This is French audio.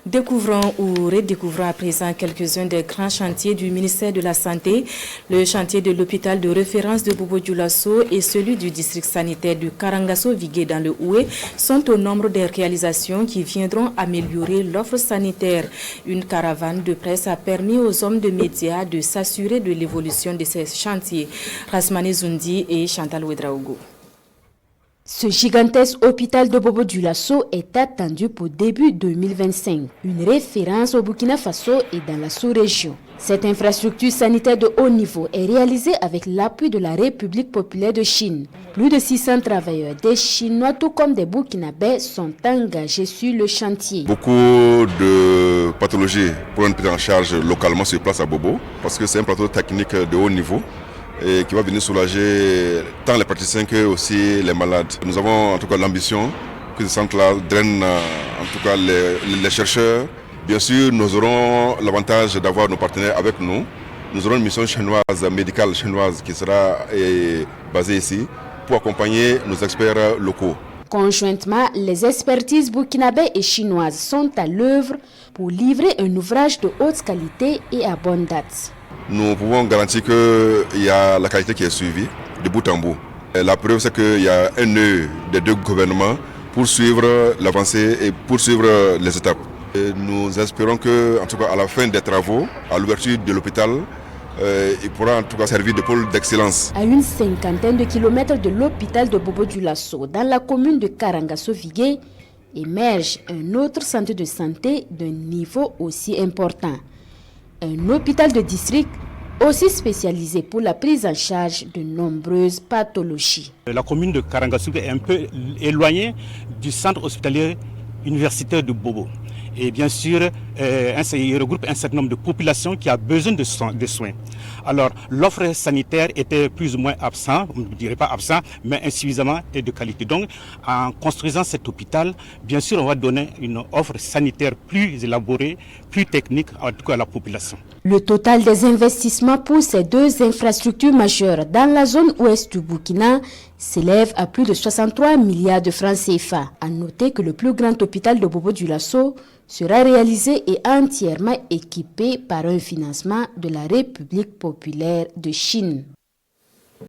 Découvrons ou redécouvrons à présent quelques-uns des grands chantiers du ministère de la Santé. Le chantier de l'hôpital de référence de Bobo-Dioulasso et celui du district sanitaire de Karangasso-Vigué dans le Houé sont au nombre des réalisations qui viendront améliorer l'offre sanitaire. Une caravane de presse a permis aux hommes de médias de s'assurer de l'évolution de ces chantiers. Rasmane Zoundi et Chantal Ouedraogo. Ce gigantesque hôpital de Bobo-Dioulasso est attendu pour début 2025. Une référence au Burkina Faso et dans la sous-région. Cette infrastructure sanitaire de haut niveau est réalisée avec l'appui de la République populaire de Chine. Plus de 600 travailleurs, des Chinois tout comme des Burkinabés, sont engagés sur le chantier. Beaucoup de pathologies pour être prises en charge localement sur place à Bobo, parce que c'est un plateau technique de haut niveau et qui va venir soulager tant les praticiens que aussi les malades. Nous avons en tout cas l'ambition que ce centre-là draine en tout cas les chercheurs. Bien sûr, nous aurons l'avantage d'avoir nos partenaires avec nous. Nous aurons une mission chinoise, médicale chinoise qui sera basée ici pour accompagner nos experts locaux. Conjointement, les expertises burkinabées et chinoises sont à l'œuvre pour livrer un ouvrage de haute qualité et à bonne date. Nous pouvons garantir qu'il y a la qualité qui est suivie de bout en bout. Et la preuve, c'est qu'il y a un œil des deux gouvernements pour suivre l'avancée et pour suivre les étapes. Et nous espérons que, en tout cas, à la fin des travaux, à l'ouverture de l'hôpital, il pourra en tout cas servir de pôle d'excellence. À une cinquantaine de kilomètres de l'hôpital de Bobo-Dioulasso, dans la commune de Karangasso-Vigué, émerge un autre centre de santé d'un niveau aussi important. Un hôpital de district aussi spécialisé pour la prise en charge de nombreuses pathologies. La commune de Karangasso est un peu éloignée du centre hospitalier universitaire de Bobo. Et bien sûr, il regroupe un certain nombre de populations qui a besoin de soins. Alors, l'offre sanitaire était plus ou moins absente, on ne dirait pas absent, mais insuffisamment et de qualité. Donc, en construisant cet hôpital, bien sûr, on va donner une offre sanitaire plus élaborée, plus technique, en tout cas à la population. Le total des investissements pour ces deux infrastructures majeures dans la zone ouest du Burkina s'élève à plus de 63 milliards de francs CFA. À noter que le plus grand hôpital de Bobo-Dioulasso sera réalisé et entièrement équipé par un financement de la République populaire de Chine.